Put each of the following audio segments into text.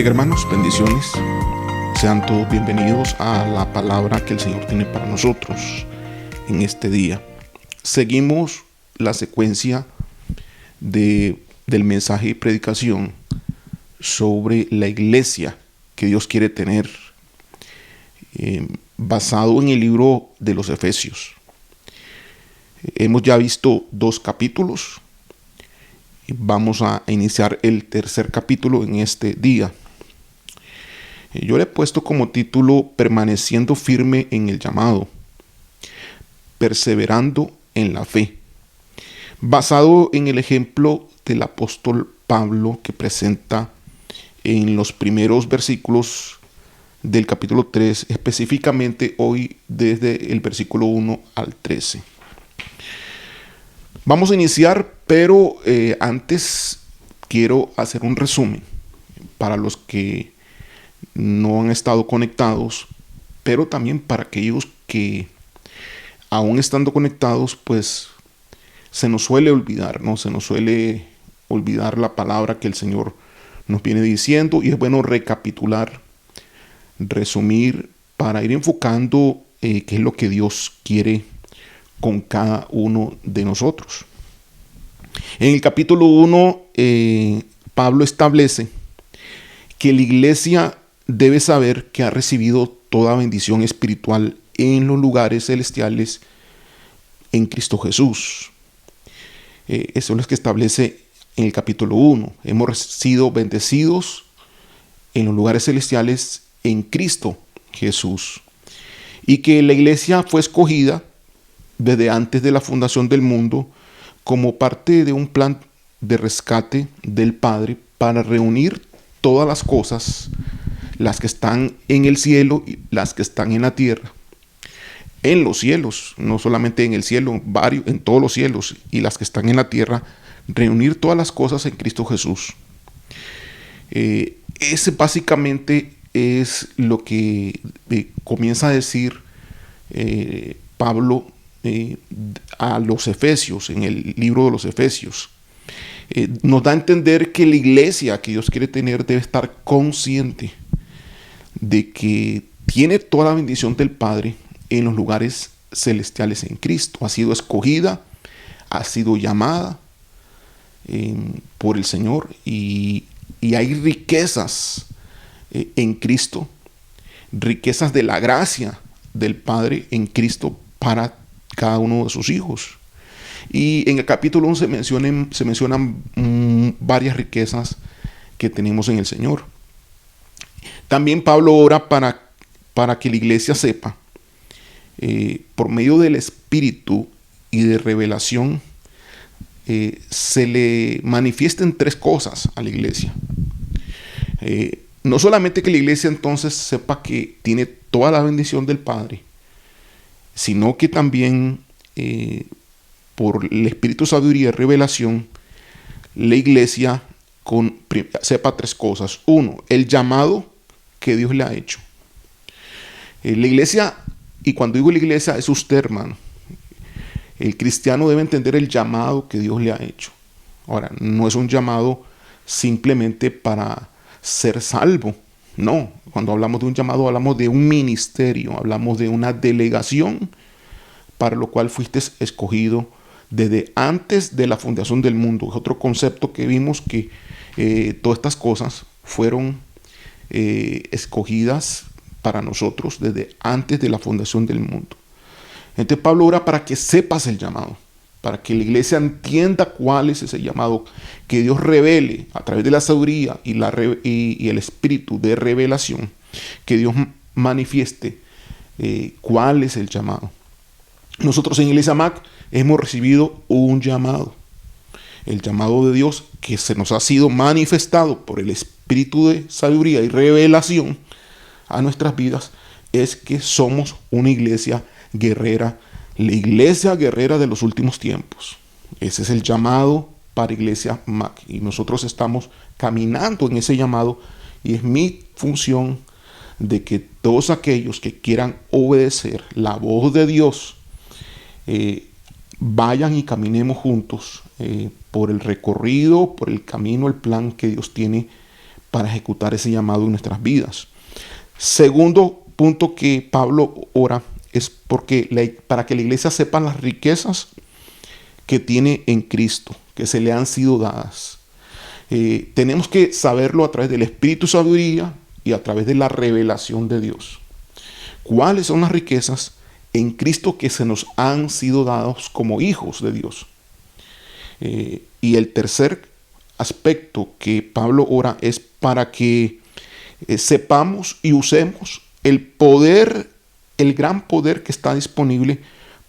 bendiga, hermanos, bendiciones. Sean todos bienvenidos a la palabra que el Señor tiene para nosotros en este día. Seguimos la secuencia del mensaje y predicación sobre la iglesia que Dios quiere tener, basado en el libro de los Efesios. Hemos ya visto 2 capítulos. Vamos a iniciar el tercer capítulo en este día. Yo le he puesto como título Permaneciendo firme en el llamado, perseverando en la fe, basado en el ejemplo del apóstol Pablo que presenta en los primeros versículos del capítulo 3, específicamente hoy desde el versículo 1 al 13. Vamos a iniciar, pero antes quiero hacer un resumen para los que no han estado conectados, pero también para aquellos que aún estando conectados, pues se nos suele olvidar, ¿no? Se nos suele olvidar la palabra que el Señor nos viene diciendo, y es bueno recapitular, resumir, para ir enfocando qué es lo que Dios quiere con cada uno de nosotros. En el capítulo 1, Pablo establece que la iglesia debe saber que ha recibido toda bendición espiritual en los lugares celestiales en Cristo Jesús. Eso es lo que establece en el capítulo 1. Hemos sido bendecidos en los lugares celestiales en Cristo Jesús. Y que la iglesia fue escogida desde antes de la fundación del mundo como parte de un plan de rescate del Padre para reunir todas las cosas, las que están en el cielo y las que están en la tierra, en los cielos, no solamente en el cielo, en todos los cielos, y las que están en la tierra, reunir todas las cosas en Cristo Jesús. Ese básicamente es lo que comienza a decir Pablo a los Efesios, en el libro de los Efesios. Nos da a entender que la iglesia que Dios quiere tener debe estar consciente de que tiene toda la bendición del Padre en los lugares celestiales en Cristo. Ha sido escogida, ha sido llamada por el Señor, y hay riquezas en Cristo, riquezas de la gracia del Padre en Cristo para cada uno de sus hijos. Y en el capítulo 11 se mencionan varias riquezas que tenemos en el Señor. También Pablo ora para que la iglesia sepa, por medio del Espíritu y de revelación, se le manifiesten 3 cosas a la iglesia. No solamente que la iglesia entonces sepa que tiene toda la bendición del Padre, sino que también por el Espíritu de sabiduría y revelación, la iglesia sepa 3 cosas. 1, el llamado que Dios le ha hecho. La iglesia, y cuando digo la iglesia, es usted, hermano. El cristiano debe entender el llamado que Dios le ha hecho. Ahora, no es un llamado simplemente para ser salvo. No, cuando hablamos de un llamado, hablamos de un ministerio, hablamos de una delegación para lo cual fuiste escogido desde antes de la fundación del mundo. Es otro concepto que vimos, que todas estas cosas fueron escogidas para nosotros desde antes de la fundación del mundo. Entonces Pablo ora para que sepas el llamado, para que la iglesia entienda cuál es ese llamado, que Dios revele a través de la sabiduría y el espíritu de revelación, que Dios manifieste cuál es el llamado. Nosotros en Iglesia MAC hemos recibido un llamado, el llamado de Dios que se nos ha sido manifestado por el espíritu de sabiduría y revelación a nuestras vidas, es que somos una iglesia guerrera, la iglesia guerrera de los últimos tiempos. Ese es el llamado para Iglesia MAC, y nosotros estamos caminando en ese llamado, y es mi función de que todos aquellos que quieran obedecer la voz de Dios vayan y caminemos juntos por el recorrido, por el camino, el plan que Dios tiene para ejecutar ese llamado en nuestras vidas. Segundo punto que Pablo ora es para que la iglesia sepa las riquezas que tiene en Cristo, que se le han sido dadas. Tenemos que saberlo a través del Espíritu de Sabiduría y a través de la revelación de Dios. ¿Cuáles son las riquezas en Cristo que se nos han sido dados como hijos de Dios? Y el tercer aspecto que Pablo ora es para que sepamos y usemos el poder, el gran poder que está disponible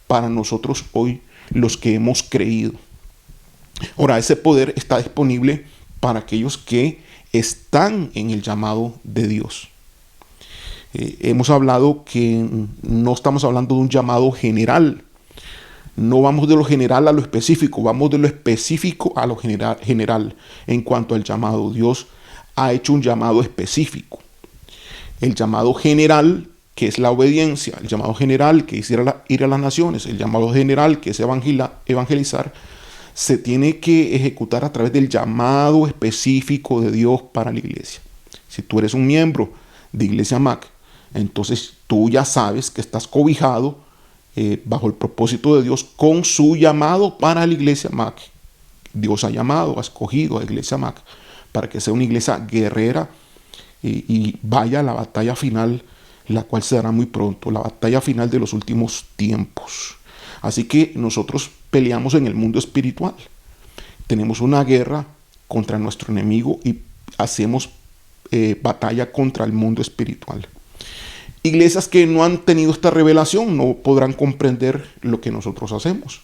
para nosotros hoy, los que hemos creído. Ahora, ese poder está disponible para aquellos que están en el llamado de Dios. Hemos hablado que no estamos hablando de un llamado general. No vamos de lo general a lo específico, vamos de lo específico a lo general. En cuanto al llamado, Dios ha hecho un llamado específico. El llamado general, que es la obediencia, el llamado general, que es ir a las naciones, el llamado general, que es evangelizar, se tiene que ejecutar a través del llamado específico de Dios para la iglesia. Si tú eres un miembro de Iglesia MAC, entonces tú ya sabes que estás cobijado bajo el propósito de Dios con su llamado para la Iglesia MAC. Dios ha llamado, ha escogido a la Iglesia MAC para que sea una iglesia guerrera y vaya a la batalla final, la cual se dará muy pronto, la batalla final de los últimos tiempos. Así que nosotros peleamos en el mundo espiritual. Tenemos una guerra contra nuestro enemigo y hacemos batalla contra el mundo espiritual. Iglesias que no han tenido esta revelación no podrán comprender lo que nosotros hacemos.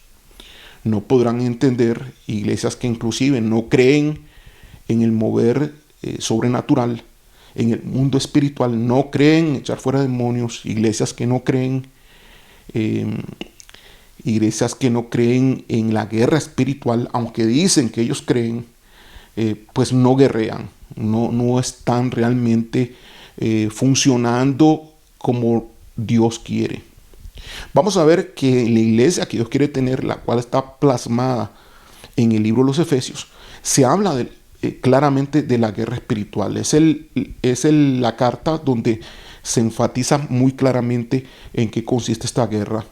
No podrán entender, iglesias que inclusive no creen en el mover sobrenatural, en el mundo espiritual, no creen en echar fuera demonios, iglesias que no creen en la guerra espiritual, aunque dicen que ellos creen, pues no guerrean, no están realmente funcionando como Dios quiere. Vamos a ver que la iglesia que Dios quiere tener, la cual está plasmada en el libro de los Efesios, se habla claramente de la guerra espiritual. Es la carta donde se enfatiza muy claramente en qué consiste esta guerra.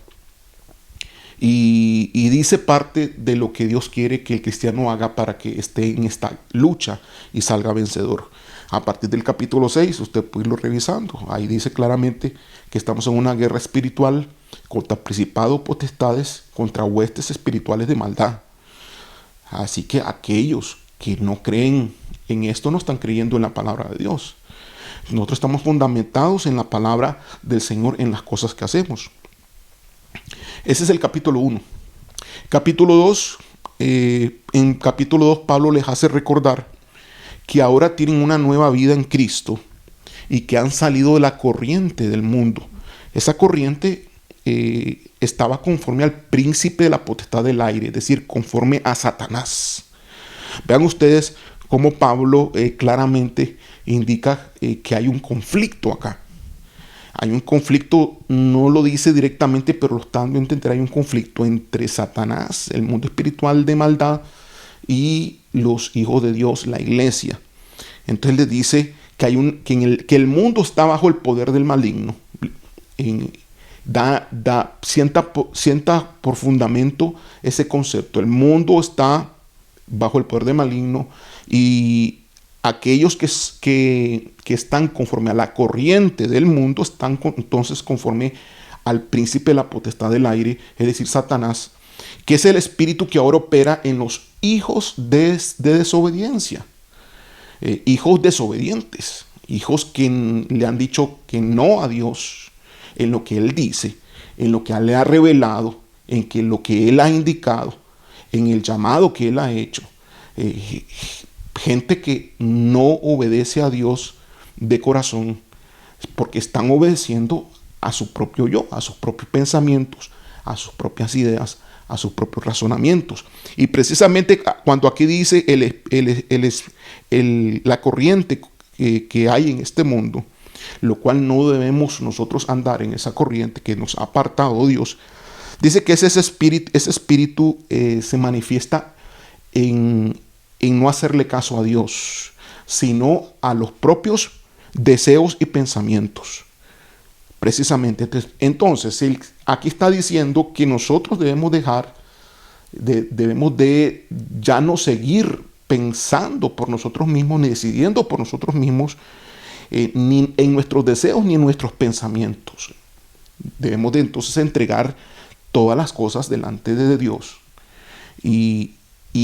Y dice parte de lo que Dios quiere que el cristiano haga para que esté en esta lucha y salga vencedor. A partir del capítulo 6, usted puede irlo revisando. Ahí dice claramente que estamos en una guerra espiritual contra principados, potestades, contra huestes espirituales de maldad. Así que aquellos que no creen en esto no están creyendo en la palabra de Dios. Nosotros estamos fundamentados en la palabra del Señor en las cosas que hacemos. Ese es el capítulo 1. Capítulo 2, en capítulo 2 Pablo les hace recordar que ahora tienen una nueva vida en Cristo y que han salido de la corriente del mundo. Esa corriente estaba conforme al príncipe de la potestad del aire, es decir, conforme a Satanás. Vean ustedes cómo Pablo claramente indica que hay un conflicto acá. Hay un conflicto, no lo dice directamente, pero lo está dando a entender. Hay un conflicto entre Satanás, el mundo espiritual de maldad, y los hijos de Dios, la iglesia. Entonces les dice que el mundo está bajo el poder del maligno. Sienta por fundamento ese concepto. El mundo está bajo el poder del maligno y aquellos que están conforme a la corriente del mundo están entonces conforme al príncipe de la potestad del aire, es decir, Satanás, que es el espíritu que ahora opera en los hijos de desobediencia. Hijos desobedientes, hijos que le han dicho que no a Dios en lo que Él dice, en lo que Él le ha revelado, en lo que Él ha indicado, en el llamado que Él ha hecho. Gente que no obedece a Dios de corazón porque están obedeciendo a su propio yo, a sus propios pensamientos, a sus propias ideas, a sus propios razonamientos. Y precisamente cuando aquí dice la corriente que hay en este mundo, lo cual no debemos nosotros andar en esa corriente que nos ha apartado Dios, dice que ese espíritu se manifiesta en no hacerle caso a Dios. sino a los propios deseos y pensamientos. Precisamente. Entonces, aquí está diciendo que nosotros debemos debemos de ya no seguir pensando por nosotros mismos, ni decidiendo por nosotros mismos, ni en nuestros deseos, ni en nuestros pensamientos. Debemos de entonces entregar todas las cosas delante de Dios. Y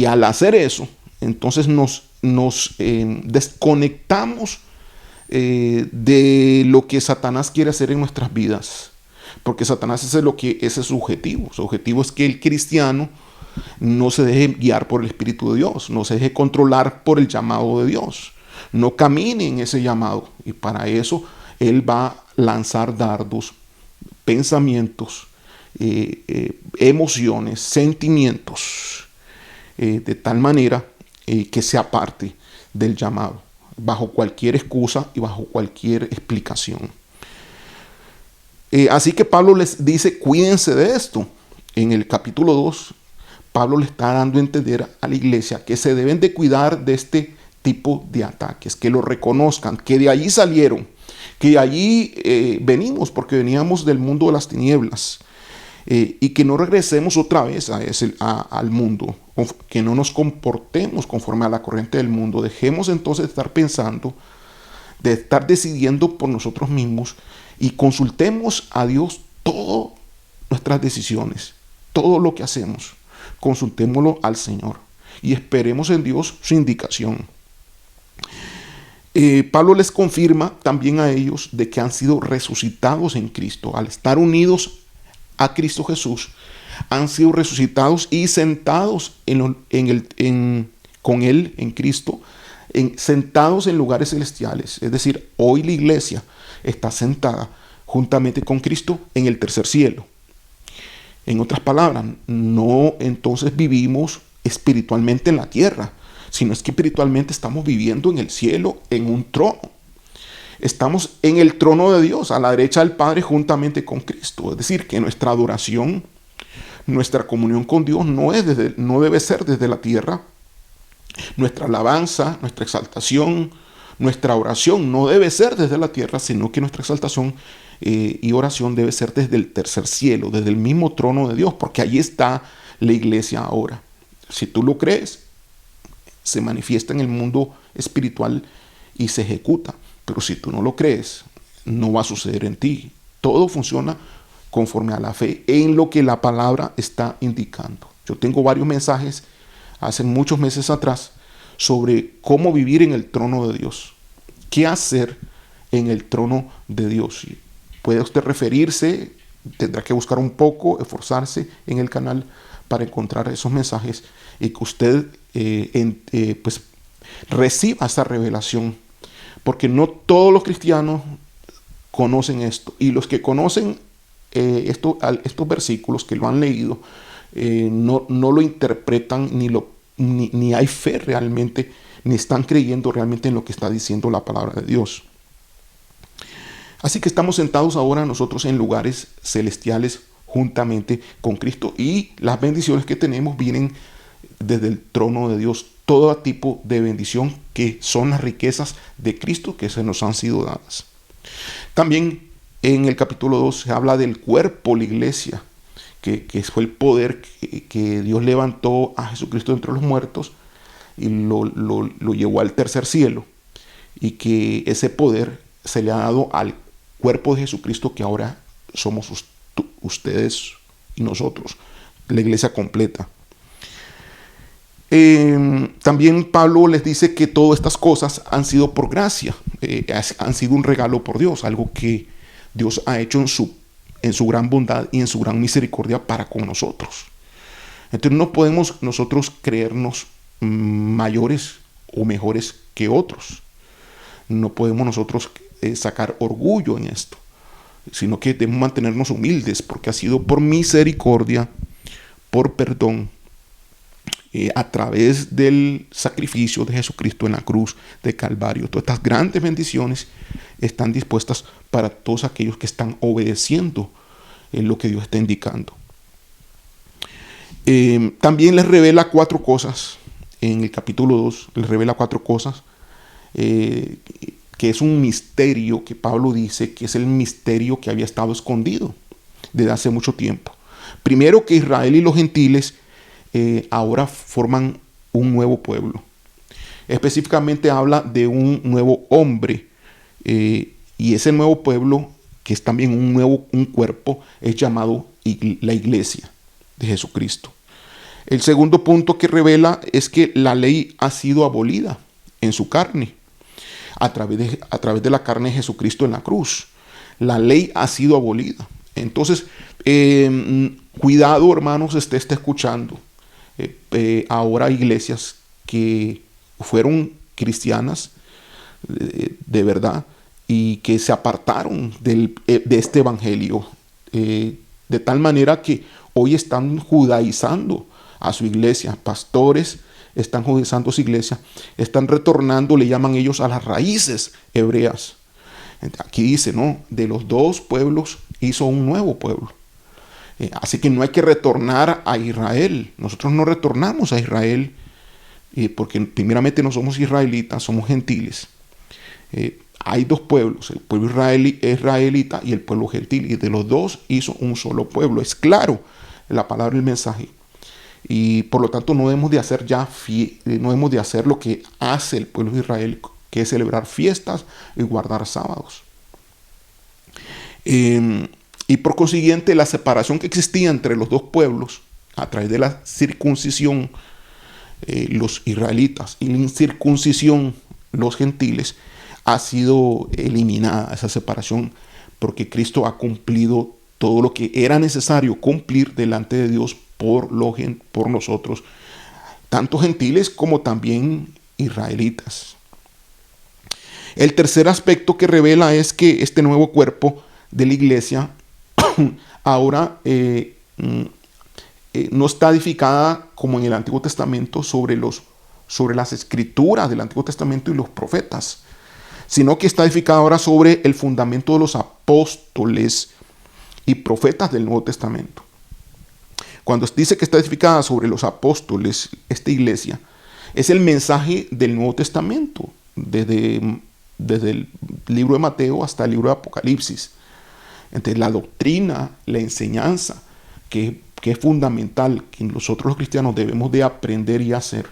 al hacer eso, entonces nos desconectamos de lo que Satanás quiere hacer en nuestras vidas. Porque Satanás ese es su objetivo. Su objetivo es que el cristiano no se deje guiar por el Espíritu de Dios, no se deje controlar por el llamado de Dios, no camine en ese llamado. Y para eso él va a lanzar dardos, pensamientos, emociones, sentimientos, de tal manera que se aparte del llamado, bajo cualquier excusa y bajo cualquier explicación. Así que Pablo les dice, cuídense de esto. En el capítulo 2, Pablo le está dando a entender a la iglesia que se deben de cuidar de este tipo de ataques, que lo reconozcan, que de allí salieron, que de allí venimos, porque veníamos del mundo de las tinieblas, y que no regresemos otra vez al mundo, que no nos comportemos conforme a la corriente del mundo. Dejemos entonces de estar pensando, de estar decidiendo por nosotros mismos, y consultemos a Dios todas nuestras decisiones, todo lo que hacemos. Consultémoslo al Señor y esperemos en Dios su indicación. Pablo les confirma también a ellos de que han sido resucitados en Cristo. Al estar unidos a Cristo Jesús, han sido resucitados y sentados con Él en Cristo, sentados en lugares celestiales. Es decir, hoy la iglesia está sentada juntamente con Cristo en el tercer cielo. En otras palabras, no entonces vivimos espiritualmente en la tierra, sino es que espiritualmente estamos viviendo en el cielo, en un trono. Estamos en el trono de Dios, a la derecha del Padre, juntamente con Cristo. Es decir, que nuestra adoración, nuestra comunión con Dios no debe ser desde la tierra. Nuestra alabanza, nuestra exaltación, nuestra oración no debe ser desde la tierra, sino que nuestra exaltación y oración debe ser desde el tercer cielo, desde el mismo trono de Dios, porque allí está la iglesia ahora. Si tú lo crees, se manifiesta en el mundo espiritual y se ejecuta. Pero si tú no lo crees, no va a suceder en ti. Todo funciona conforme a la fe en lo que la palabra está indicando. Yo tengo varios mensajes hace muchos meses atrás sobre cómo vivir en el trono de Dios. ¿Qué hacer en el trono de Dios? Puede usted referirse, tendrá que buscar un poco, esforzarse en el canal para encontrar esos mensajes y que usted pues reciba esa revelación. Porque no todos los cristianos conocen esto. Y los que conocen estos versículos, que lo han leído, no lo interpretan ni hay fe realmente, ni están creyendo realmente en lo que está diciendo la palabra de Dios. Así que estamos sentados ahora nosotros en lugares celestiales juntamente con Cristo, y las bendiciones que tenemos vienen desde el trono de Dios. Todo tipo de bendición que son las riquezas de Cristo que se nos han sido dadas. También en el capítulo 2 se habla del cuerpo, la iglesia, que fue el poder que Dios levantó a Jesucristo entre los muertos y lo llevó al tercer cielo, y que ese poder se le ha dado al cuerpo de Jesucristo, que ahora somos ustedes y nosotros, la iglesia completa. También Pablo les dice que todas estas cosas han sido por gracia, han sido un regalo por Dios, algo que Dios ha hecho en su gran bondad y en su gran misericordia para con nosotros. Entonces no podemos nosotros creernos mayores o mejores que otros. No podemos nosotros sacar orgullo en esto, sino que debemos mantenernos humildes, porque ha sido por misericordia, por perdón, a través del sacrificio de Jesucristo en la cruz de Calvario. Todas estas grandes bendiciones están dispuestas para todos aquellos que están obedeciendo lo que Dios está indicando. También les revela 4 cosas. En el capítulo 2 les revela 4 cosas eh, que es un misterio que Pablo dice que es el misterio que había estado escondido desde hace mucho tiempo. Primero, que Israel y los gentiles ahora forman un nuevo pueblo. Específicamente habla de un nuevo hombre, y ese nuevo pueblo, que es también un cuerpo, es llamado la iglesia de Jesucristo. El segundo punto que revela es que la ley ha sido abolida en su carne, a través de la carne de Jesucristo en la cruz. La ley ha sido abolida. Entonces, cuidado, hermanos, está escuchando. Ahora iglesias que fueron cristianas de verdad y que se apartaron de este evangelio, de tal manera que hoy están judaizando a su iglesia. Pastores están judaizando a su iglesia, están retornando, le llaman ellos, a las raíces hebreas. Aquí dice, no, de los dos pueblos hizo un nuevo pueblo. Así que no hay que retornar a Israel. Nosotros no retornamos a Israel, porque primeramente no somos israelitas, somos gentiles. Hay dos pueblos, el pueblo israelita y el pueblo gentil, y de los dos hizo un solo pueblo. Es claro la palabra y el mensaje. Y por lo tanto no debemos de hacer no debemos de hacer lo que hace el pueblo de Israel, que es celebrar fiestas y guardar sábados. Y por consiguiente, la separación que existía entre los dos pueblos a través de la circuncisión, los israelitas, y la incircuncisión, los gentiles, ha sido eliminada esa separación, porque Cristo ha cumplido todo lo que era necesario cumplir delante de Dios por nosotros, tanto gentiles como también israelitas. El tercer aspecto que revela es que este nuevo cuerpo de la iglesia ahora no está edificada como en el Antiguo Testamento sobre las escrituras del Antiguo Testamento y los profetas, sino que está edificada ahora sobre el fundamento de los apóstoles y profetas del Nuevo Testamento. Cuando dice que está edificada sobre los apóstoles, esta iglesia, es el mensaje del Nuevo Testamento, desde el libro de Mateo hasta el libro de Apocalipsis. Entonces, la doctrina, la enseñanza, que es fundamental, que nosotros los cristianos debemos de aprender y hacer,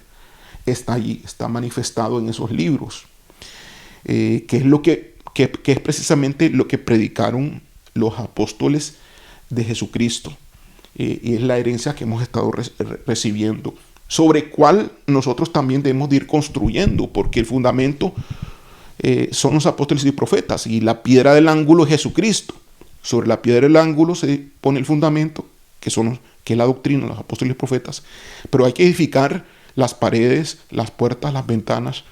está allí, está manifestado en esos libros, que es precisamente lo que predicaron los apóstoles de Jesucristo, y es la herencia que hemos estado recibiendo, sobre cual nosotros también debemos de ir construyendo, porque el fundamento son los apóstoles y profetas, y la piedra del ángulo es Jesucristo. Sobre la piedra del ángulo se pone el fundamento, que es la doctrina, los apóstoles y profetas, pero hay que edificar las paredes, las puertas, las ventanas,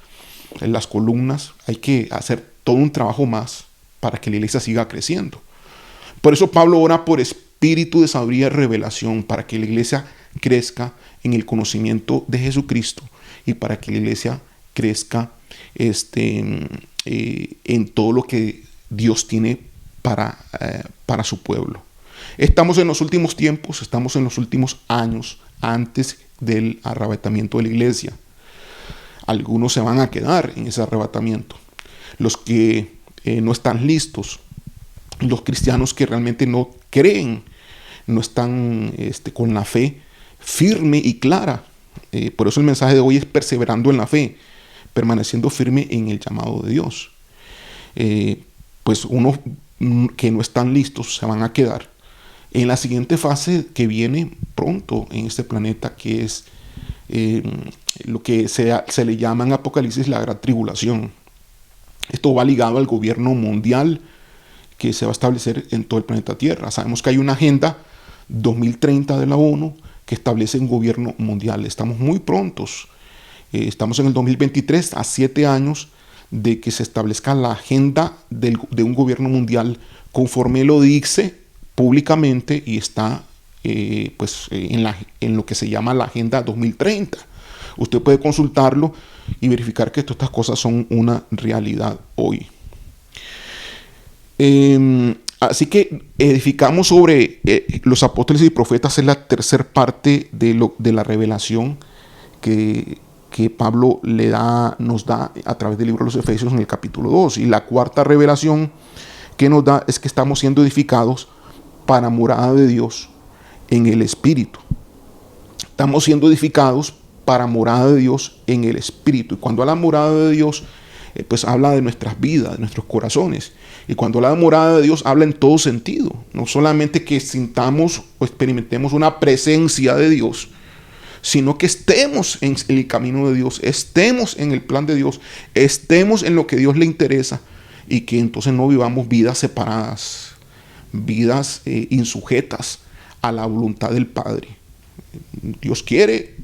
las columnas. Hay que hacer todo un trabajo más para que la iglesia siga creciendo. Por eso Pablo ora por espíritu de sabiduría y revelación, para que la iglesia crezca en el conocimiento de Jesucristo y para que la iglesia crezca en todo lo que Dios tiene para su pueblo. Estamos en los últimos tiempos, estamos en los últimos años antes del arrebatamiento de la iglesia. Algunos se van a quedar en ese arrebatamiento. Los que no están listos, los cristianos que realmente no creen, no están con la fe firme y clara. Por eso el mensaje de hoy es perseverando en la fe, permaneciendo firme en el llamado de Dios. Pues unos que no están listos se van a quedar en la siguiente fase que viene pronto en este planeta, que es lo que se le llama en Apocalipsis la gran tribulación. Esto va ligado al gobierno mundial que se va a establecer en todo el planeta Tierra. Sabemos que hay una agenda 2030 de la ONU que establece un gobierno mundial. Estamos muy prontos. Estamos en el 2023, a 7 años de que se establezca la agenda de un gobierno mundial, conforme lo dice públicamente, y está en lo que se llama la Agenda 2030. Usted puede consultarlo y verificar que todas estas cosas son una realidad hoy. Así que edificamos sobre los apóstoles y profetas. Es la tercera parte de la revelación que que Pablo nos da a través del libro de los Efesios en el capítulo 2. Y la cuarta revelación que nos da es que estamos siendo edificados para morada de Dios en el Espíritu. Estamos siendo edificados para morada de Dios en el Espíritu. Y cuando habla morada de Dios, pues habla de nuestras vidas, de nuestros corazones. Y cuando habla de morada de Dios, habla en todo sentido. No solamente que sintamos o experimentemos una presencia de Dios, sino que estemos en el camino de Dios, estemos en el plan de Dios, estemos en lo que a Dios le interesa, y que entonces no vivamos vidas separadas, vidas insujetas a la voluntad del Padre. Dios quiere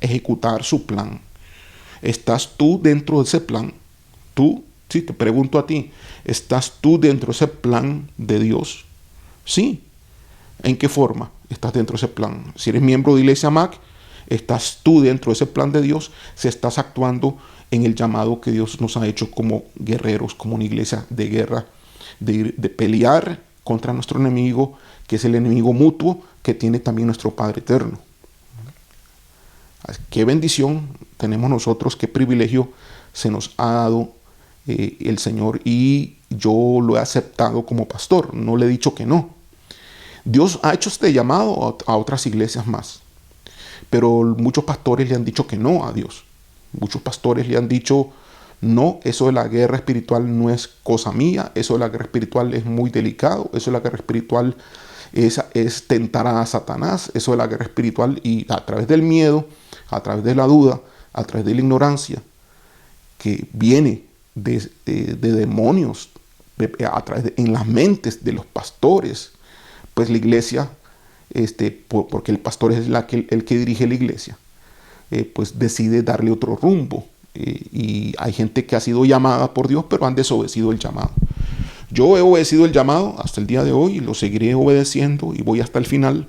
ejecutar su plan. ¿Estás tú dentro de ese plan? Tú, sí, te pregunto a ti, ¿estás tú dentro de ese plan de Dios? Sí. ¿En qué forma estás dentro de ese plan? Si eres miembro de Iglesia MAC, ¿estás tú dentro de ese plan de Dios? Si estás actuando en el llamado que Dios nos ha hecho como guerreros, como una iglesia de guerra, de pelear contra nuestro enemigo, que es el enemigo mutuo que tiene también nuestro Padre eterno. Qué bendición tenemos nosotros, qué privilegio se nos ha dado el Señor, y yo lo he aceptado como pastor, no le he dicho que no. Dios ha hecho este llamado a otras iglesias más, pero muchos pastores le han dicho que no a Dios. Muchos pastores le han dicho, no, eso de la guerra espiritual no es cosa mía, eso de la guerra espiritual es muy delicado, eso de la guerra espiritual es tentar a Satanás, eso de la guerra espiritual, y a través del miedo, a través de la duda, a través de la ignorancia que viene de demonios, en las mentes de los pastores, pues la iglesia, porque el pastor es el que dirige la iglesia, pues decide darle otro rumbo. Y hay gente que ha sido llamada por Dios, pero han desobedecido el llamado. Yo he obedecido el llamado hasta el día de hoy y lo seguiré obedeciendo y voy hasta el final.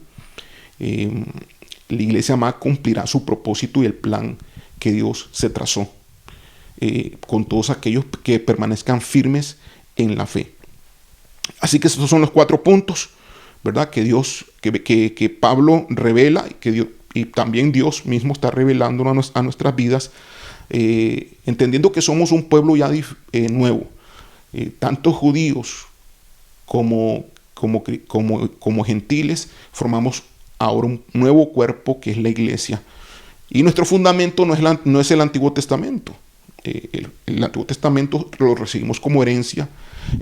La iglesia más cumplirá su propósito y el plan que Dios se trazó, con todos aquellos que permanezcan firmes en la fe. Así que esos son los 4 puntos, ¿verdad? Que Dios, que Pablo revela, y también Dios mismo está revelando a nuestras vidas, entendiendo que somos un pueblo ya nuevo, tanto judíos como gentiles formamos ahora un nuevo cuerpo que es la iglesia, y nuestro fundamento no es el Antiguo Testamento. El Antiguo Testamento lo recibimos como herencia,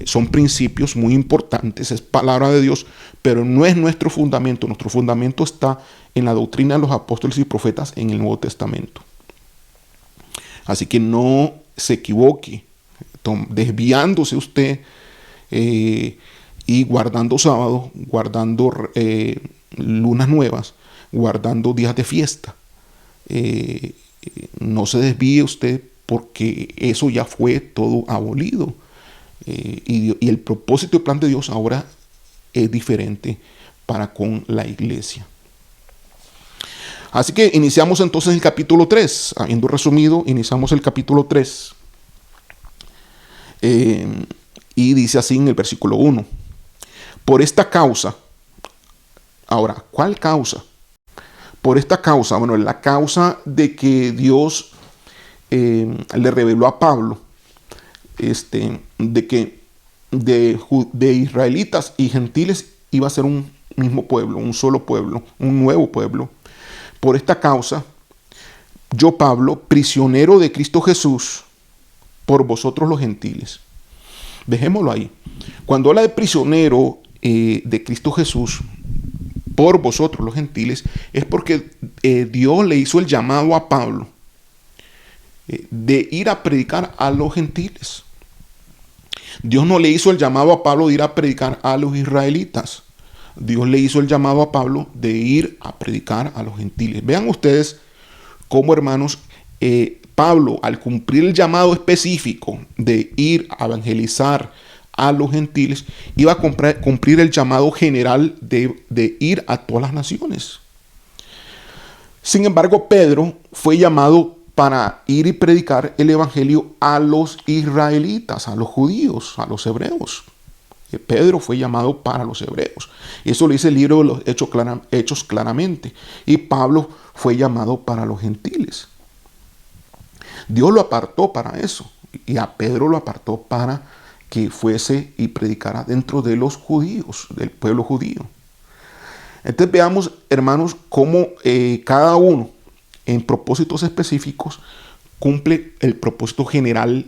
son principios muy importantes, es palabra de Dios, pero no es nuestro fundamento. Nuestro fundamento está en la doctrina de los apóstoles y profetas en el Nuevo Testamento. Así que no se equivoque, desviándose usted y guardando sábado, guardando lunas nuevas, guardando días de fiesta. No se desvíe usted, porque eso ya fue todo abolido. Y el propósito y plan de Dios ahora es diferente para con la iglesia. Así que iniciamos entonces el capítulo 3. Habiendo resumido, iniciamos el capítulo 3. Y dice así en el versículo 1. Por esta causa. Ahora, ¿cuál causa? Por esta causa, bueno, la causa de que Dios le reveló a Pablo, de que de israelitas y gentiles iba a ser un mismo pueblo, un solo pueblo, un nuevo pueblo. Por esta causa, yo, Pablo, prisionero de Cristo Jesús, por vosotros los gentiles. Dejémoslo ahí. Cuando habla de prisionero de Cristo Jesús, por vosotros los gentiles, es porque Dios le hizo el llamado a Pablo de ir a predicar a los gentiles. Dios no le hizo el llamado a Pablo de ir a predicar a los israelitas. Dios le hizo el llamado a Pablo de ir a predicar a los gentiles. Vean ustedes cómo, hermanos, Pablo, al cumplir el llamado específico de ir a evangelizar a los gentiles, iba a cumplir el llamado general de ir a todas las naciones. Sin embargo, Pedro fue llamado para ir y predicar el evangelio a los israelitas, a los judíos, a los hebreos. Pedro fue llamado para los hebreos. Eso lo dice el libro de los Hechos claramente. Y Pablo fue llamado para los gentiles. Dios lo apartó para eso. Y a Pedro lo apartó para que fuese y predicara dentro de los judíos, del pueblo judío. Entonces veamos, hermanos, cómo cada uno en propósitos específicos cumple el propósito general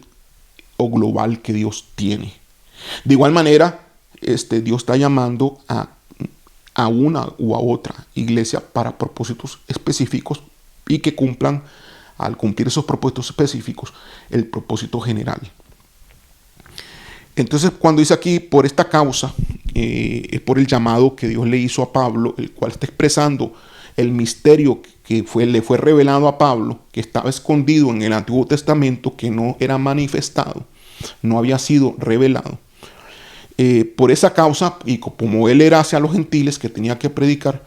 o global que Dios tiene. De igual manera, Dios está llamando a una u a otra iglesia para propósitos específicos y que cumplan, al cumplir esos propósitos específicos, el propósito general. Entonces, cuando dice aquí, por esta causa, es por el llamado que Dios le hizo a Pablo, el cual está expresando el misterio que le fue revelado a Pablo, que estaba escondido en el Antiguo Testamento, que no era manifestado, no había sido revelado. Por esa causa, y como él era hacia los gentiles que tenía que predicar,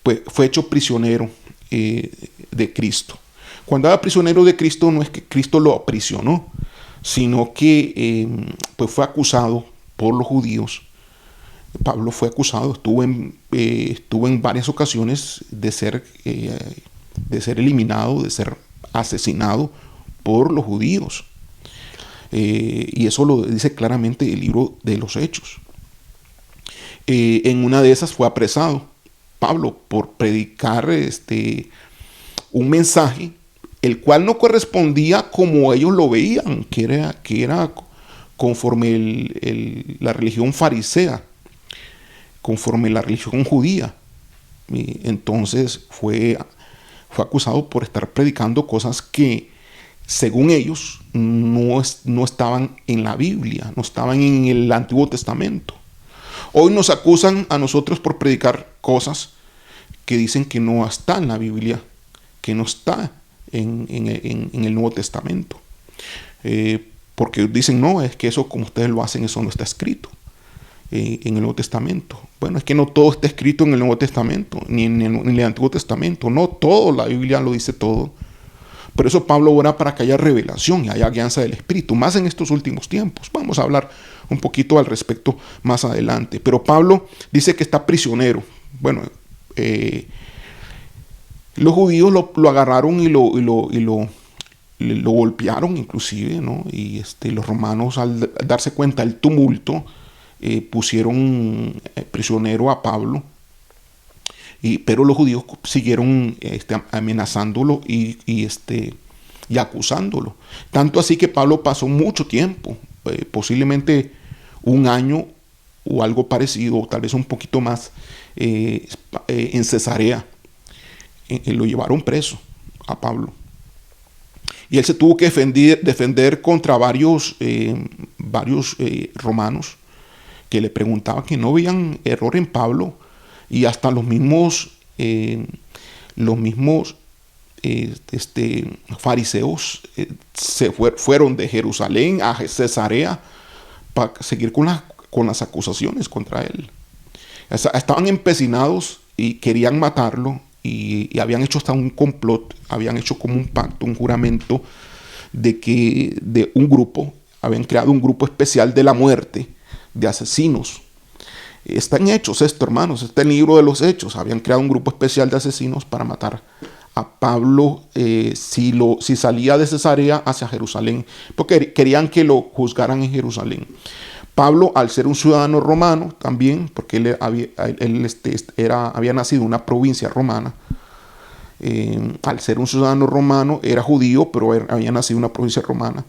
pues fue hecho prisionero de Cristo. Cuando era prisionero de Cristo, no es que Cristo lo aprisionó, sino que pues fue acusado por los judíos. Pablo fue acusado, estuvo en varias ocasiones de ser eliminado, de ser asesinado por los judíos. Y eso lo dice claramente el libro de los Hechos. En una de esas fue apresado Pablo por predicar un mensaje el cual no correspondía como ellos lo veían, que era conforme la religión farisea, conforme la religión judía. Y entonces fue acusado por estar predicando cosas que, según ellos, no estaban en la Biblia, no estaban en el Antiguo Testamento. Hoy nos acusan a nosotros por predicar cosas que dicen que no está en la Biblia, que no está en el Nuevo Testamento. Porque dicen, no, es que eso como ustedes lo hacen, eso no está escrito en el Nuevo Testamento. Bueno, es que no todo está escrito en el Nuevo Testamento, ni en el Antiguo Testamento. No todo, la Biblia lo dice todo. Por eso Pablo ora para que haya revelación y haya guianza del Espíritu, más en estos últimos tiempos. Vamos a hablar un poquito al respecto más adelante. Pero Pablo dice que está prisionero. Bueno, los judíos lo agarraron y lo golpearon inclusive, ¿no? Y los romanos, al darse cuenta del tumulto, pusieron prisionero a Pablo. Pero los judíos siguieron amenazándolo y acusándolo. Tanto así que Pablo pasó mucho tiempo, posiblemente un año o algo parecido, o tal vez un poquito más, en Cesarea. Lo llevaron preso a Pablo. Y él se tuvo que defender contra varios romanos que le preguntaban que no veían error en Pablo. Y hasta los mismos fariseos fueron de Jerusalén a Cesarea para seguir con las acusaciones contra él. Estaban empecinados y querían matarlo y habían hecho hasta un complot, habían hecho como un pacto, un juramento de un grupo, habían creado un grupo especial de la muerte, de asesinos. Está en Hechos esto, hermanos, está en el libro de los Hechos. Habían creado un grupo especial de asesinos para matar a Pablo si salía de Cesarea hacia Jerusalén, porque querían que lo juzgaran en Jerusalén. Pablo, al ser un ciudadano romano también, porque él había nacido en una provincia romana, al ser un ciudadano romano, era judío, pero había nacido en una provincia romana,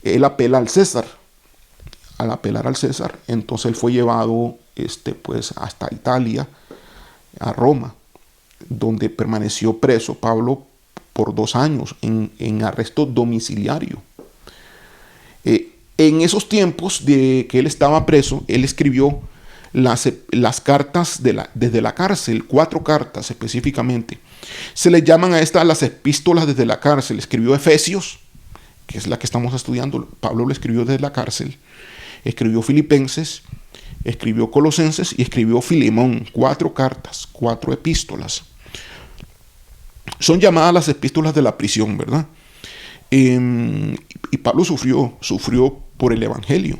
él apela al César. Al apelar al César, entonces él fue llevado pues hasta Italia, a Roma, donde permaneció preso Pablo por 2 años en arresto domiciliario. En esos tiempos de que él estaba preso, él escribió las cartas desde la cárcel, 4 cartas específicamente. Se le llaman a estas las epístolas desde la cárcel. Escribió Efesios, que es la que estamos estudiando. Pablo lo escribió desde la cárcel. Escribió Filipenses, escribió Colosenses y escribió Filemón. 4 cartas, 4 epístolas. Son llamadas las epístolas de la prisión, ¿verdad? Y Pablo sufrió por el evangelio.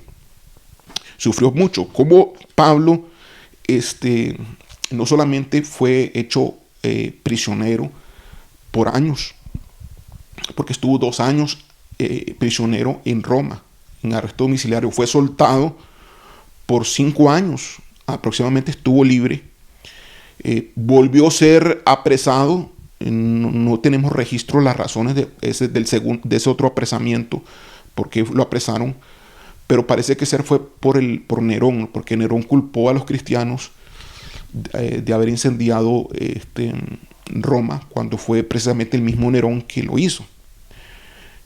sufrió mucho. Como Pablo no solamente fue hecho prisionero por años, porque estuvo 2 años prisionero en Roma, en arresto domiciliario. Fue soltado por 5 años, aproximadamente estuvo libre. Volvió a ser apresado. No tenemos registro de las razones de ese otro apresamiento, por qué lo apresaron, pero parece que fue por Nerón, porque Nerón culpó a los cristianos de haber incendiado Roma, cuando fue precisamente el mismo Nerón que lo hizo.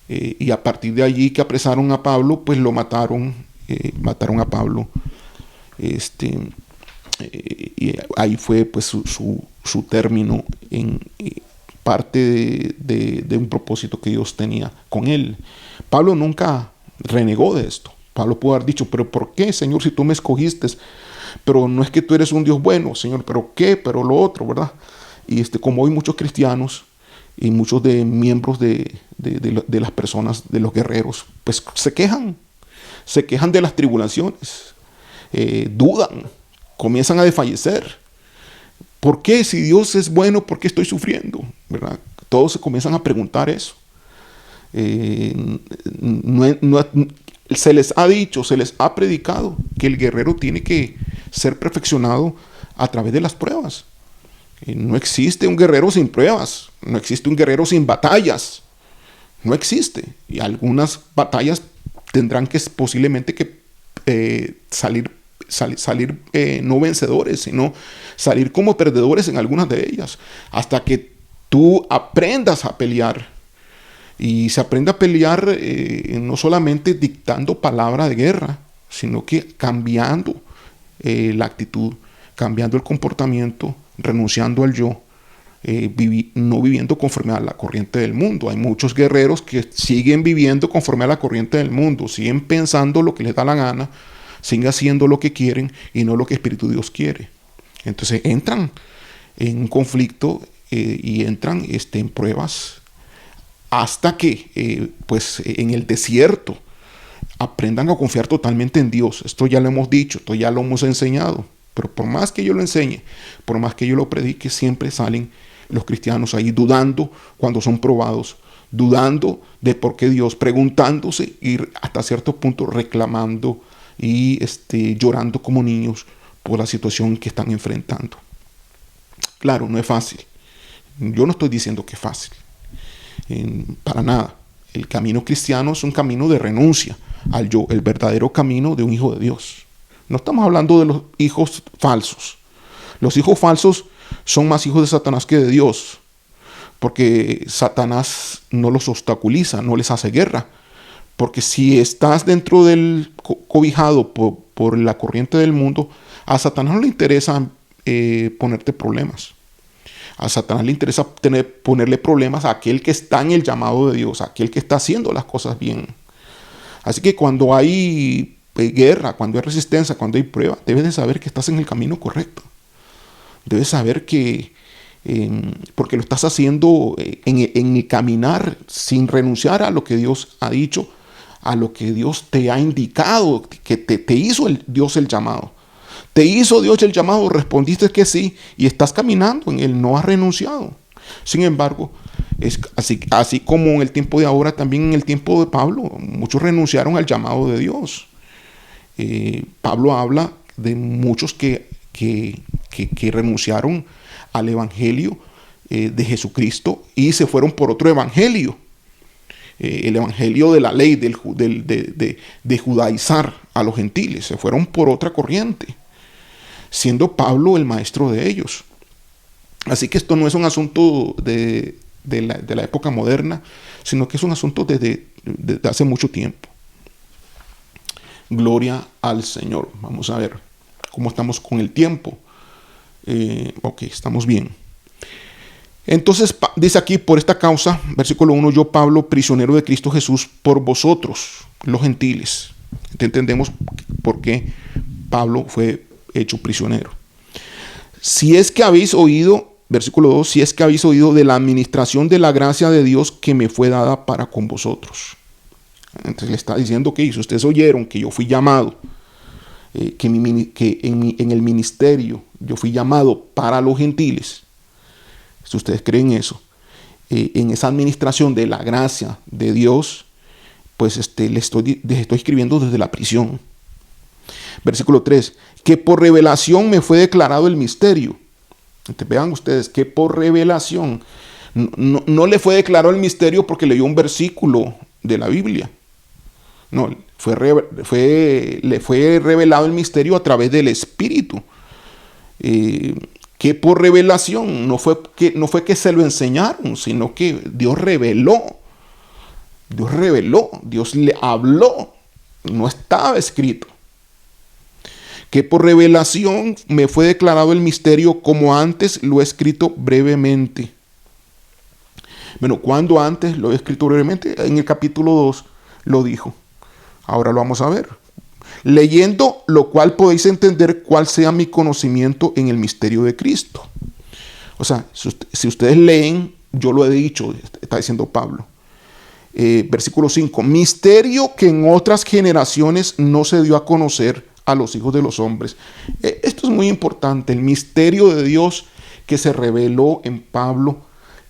Y a partir de allí que apresaron a Pablo, pues lo mataron a Pablo. Y ahí fue pues su término en parte de un propósito que Dios tenía con él. Pablo nunca renegó de esto. Pablo pudo haber dicho, pero ¿por qué, Señor, si tú me escogiste? Pero no es que tú eres un Dios bueno, Señor, pero ¿qué? Pero lo otro, ¿verdad? Y como hoy muchos cristianos y muchos de miembros de las personas, de los guerreros, pues se quejan de las tribulaciones, dudan, comienzan a desfallecer. ¿Por qué? Si Dios es bueno, ¿por qué estoy sufriendo? ¿Verdad? Todos se comienzan a preguntar eso. Se les ha dicho, se les ha predicado que el guerrero tiene que ser perfeccionado a través de las pruebas. No existe un guerrero sin pruebas, no existe un guerrero sin batallas, no existe. Y algunas batallas tendrán que posiblemente que salir no vencedores, sino salir como perdedores en algunas de ellas, hasta que tú aprendas a pelear. Y se aprende a pelear no solamente dictando palabra de guerra, sino que cambiando la actitud, cambiando el comportamiento, renunciando al yo, no viviendo conforme a la corriente del mundo. Hay muchos guerreros que siguen viviendo conforme a la corriente del mundo, siguen pensando lo que les da la gana, siguen haciendo lo que quieren y no lo que el Espíritu de Dios quiere. Entonces entran en un conflicto y entran en pruebas, hasta que pues en el desierto aprendan a confiar totalmente en Dios. Esto ya lo hemos dicho, esto ya lo hemos enseñado, pero por más que yo lo enseñe, por más que yo lo predique, siempre salen los cristianos ahí dudando cuando son probados, dudando de por qué Dios, preguntándose y hasta cierto punto reclamando y llorando como niños por la situación que están enfrentando. Claro, no es fácil. Yo no estoy diciendo que es fácil. Para nada. El camino cristiano es un camino de renuncia al yo, el verdadero camino de un hijo de Dios. No estamos hablando de los hijos falsos. Los hijos falsos son más hijos de Satanás que de Dios, porque Satanás no los obstaculiza, no les hace guerra. Porque si estás dentro del cobijado por la corriente del mundo, a Satanás no le interesa ponerte problemas. A Satanás le interesa ponerle problemas a aquel que está en el llamado de Dios, a aquel que está haciendo las cosas bien. Así que cuando hay guerra, cuando hay resistencia, cuando hay prueba, debes de saber que estás en el camino correcto. Debes saber que, porque lo estás haciendo en el caminar sin renunciar a lo que Dios ha dicho, a lo que Dios te ha indicado, que te hizo Dios el llamado. Te hizo Dios el llamado, respondiste que sí y estás caminando en él, no has renunciado. Sin embargo, es así como en el tiempo de ahora, también en el tiempo de Pablo, muchos renunciaron al llamado de Dios. Pablo habla de muchos que renunciaron al evangelio de Jesucristo y se fueron por otro evangelio. El evangelio de la ley, de judaizar a los gentiles, se fueron por otra corriente, siendo Pablo el maestro de ellos. Así que esto no es un asunto de la época moderna, sino que es un asunto desde hace mucho tiempo. Gloria al Señor. Vamos a ver cómo estamos con el tiempo. Ok, estamos bien. Entonces dice aquí, por esta causa, versículo 1, yo Pablo, prisionero de Cristo Jesús, por vosotros, los gentiles. Entendemos por qué Pablo fue hecho prisionero. Si es que habéis oído, versículo 2, si es que habéis oído de la administración de la gracia de Dios que me fue dada para con vosotros. Entonces le está diciendo que hizo. Ustedes oyeron que yo fui llamado en el ministerio yo fui llamado para los gentiles, si ustedes creen eso, en esa administración de la gracia de Dios, pues les estoy escribiendo desde la prisión. Versículo 3, que por revelación me fue declarado el misterio. Entonces, vean ustedes que por revelación no le fue declarado el misterio porque leyó un versículo de la Biblia. No, le fue revelado el misterio a través del Espíritu. Que por revelación no fue que se lo enseñaron, sino que Dios reveló. Dios le habló. No estaba escrito. Que por revelación me fue declarado el misterio como antes lo he escrito brevemente. Bueno, ¿cuándo antes lo he escrito brevemente? En el capítulo 2 lo dijo. Ahora lo vamos a ver. Leyendo lo cual podéis entender cuál sea mi conocimiento en el misterio de Cristo. O sea, si ustedes leen, yo lo he dicho, está diciendo Pablo. Versículo 5. Misterio que en otras generaciones no se dio a conocer a los hijos de los hombres. Esto es muy importante. El misterio de Dios que se reveló en Pablo,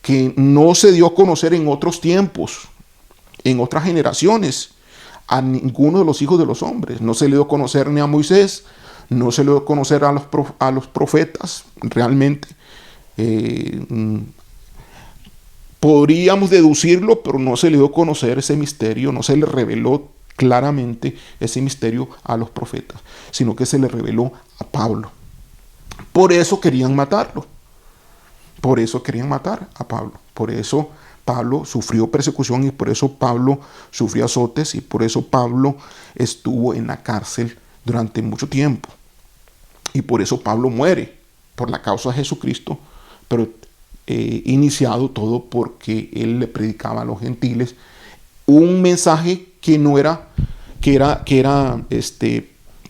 que no se dio a conocer en otros tiempos, en otras generaciones, a ninguno de los hijos de los hombres. No se le dio a conocer ni a Moisés, no se le dio a conocer a los profetas, realmente. Podríamos deducirlo, pero no se le dio a conocer ese misterio, no se le reveló claramente ese misterio a los profetas, sino que se le reveló a Pablo. Por eso querían matarlo. Por eso querían matar a Pablo. Por eso Pablo sufrió persecución y por eso Pablo sufrió azotes y por eso Pablo estuvo en la cárcel durante mucho tiempo. Y por eso Pablo muere por la causa de Jesucristo, pero iniciado todo porque él le predicaba a los gentiles un mensaje que era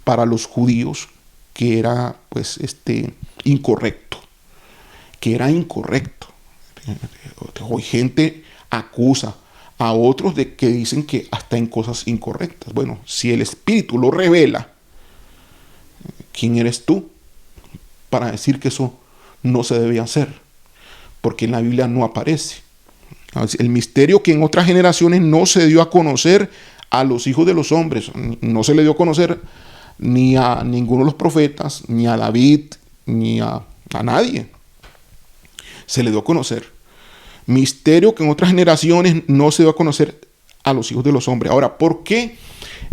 para los judíos, que era pues incorrecto, Hoy gente acusa a otros de que dicen que hasta en cosas incorrectas. Bueno, si el Espíritu lo revela, ¿quién eres tú para decir que eso no se debe hacer? Porque en la Biblia no aparece. El misterio que en otras generaciones no se dio a conocer a los hijos de los hombres, no se le dio a conocer ni a ninguno de los profetas, ni a David, ni a nadie. Se le dio a conocer. Misterio que en otras generaciones no se dio a conocer a los hijos de los hombres. Ahora, ¿por qué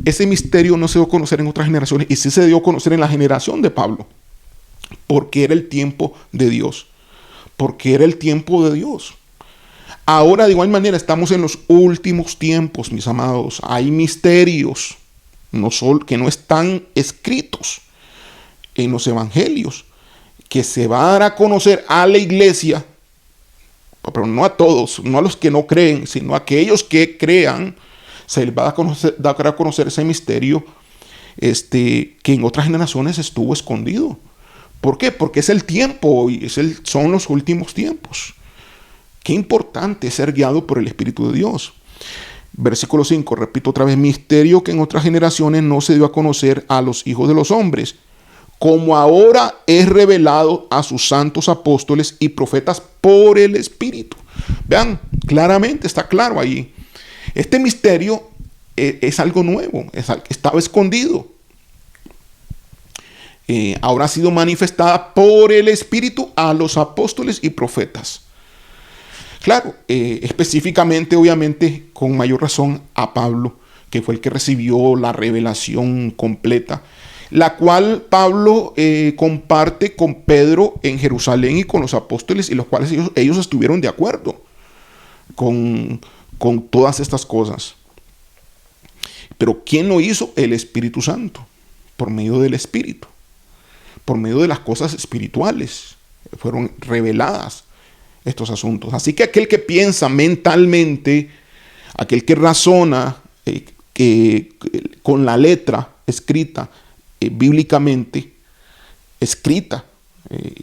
ese misterio no se dio a conocer en otras generaciones y sí se dio a conocer en la generación de Pablo? Porque era el tiempo de Dios. Porque era el tiempo de Dios. Ahora, de igual manera, estamos en los últimos tiempos, mis amados. Hay misterios que no están escritos en los evangelios, que se va a dar a conocer a la iglesia, pero no a todos, no a los que no creen, sino a aquellos que crean. Se les va a dar a conocer ese misterio que en otras generaciones estuvo escondido. ¿Por qué? Porque es el tiempo y son los últimos tiempos. Qué importante es ser guiado por el Espíritu de Dios. Versículo 5, repito otra vez, misterio que en otras generaciones no se dio a conocer a los hijos de los hombres, como ahora es revelado a sus santos apóstoles y profetas por el Espíritu. Vean, claramente está claro ahí. Este misterio es algo nuevo, estaba escondido. Ahora ha sido manifestada por el Espíritu a los apóstoles y profetas. Claro, específicamente, obviamente, con mayor razón a Pablo, que fue el que recibió la revelación completa, la cual Pablo comparte con Pedro en Jerusalén y con los apóstoles, y los cuales ellos estuvieron de acuerdo con todas estas cosas. Pero ¿quién lo hizo? El Espíritu Santo, por medio del Espíritu, por medio de las cosas espirituales, fueron reveladas estos asuntos. Así que aquel que piensa mentalmente, aquel que razona con la letra escrita, bíblicamente escrita,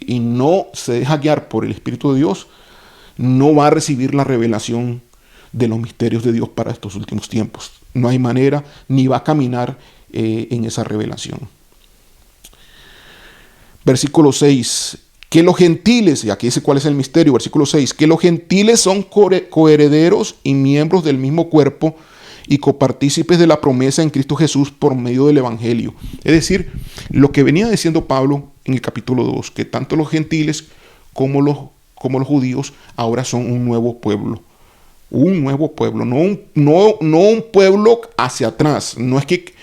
y no se deja guiar por el Espíritu de Dios, no va a recibir la revelación de los misterios de Dios para estos últimos tiempos. No hay manera, ni va a caminar en esa revelación. Versículo 6. Que los gentiles, y aquí dice cuál es el misterio, versículo 6, que los gentiles son coherederos y miembros del mismo cuerpo y copartícipes de la promesa en Cristo Jesús por medio del Evangelio. Es decir, lo que venía diciendo Pablo en el capítulo 2, que tanto los gentiles como los judíos ahora son un nuevo pueblo. Un nuevo pueblo, no un pueblo hacia atrás. No es que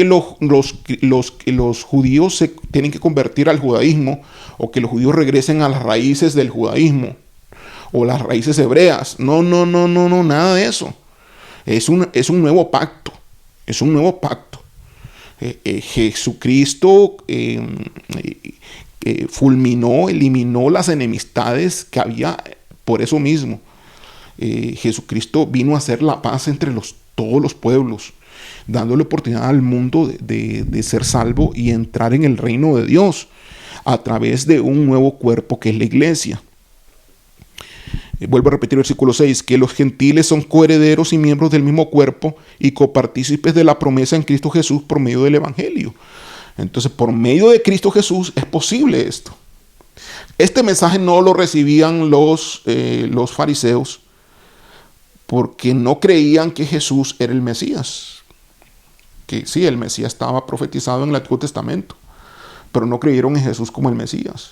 los judíos se tienen que convertir al judaísmo, o que los judíos regresen a las raíces del judaísmo o las raíces hebreas. No, nada de eso. Es un nuevo pacto. Es un nuevo pacto. Jesucristo eliminó las enemistades que había por eso mismo. Jesucristo vino a hacer la paz entre todos los pueblos, dándole oportunidad al mundo de ser salvo y entrar en el reino de Dios a través de un nuevo cuerpo que es la iglesia. Vuelvo a repetir el versículo 6, que los gentiles son coherederos y miembros del mismo cuerpo y copartícipes de la promesa en Cristo Jesús por medio del Evangelio. Entonces, por medio de Cristo Jesús es posible esto. Este mensaje no lo recibían los fariseos, porque no creían que Jesús era el Mesías. Que sí, el Mesías estaba profetizado en el Antiguo Testamento, pero no creyeron en Jesús como el Mesías.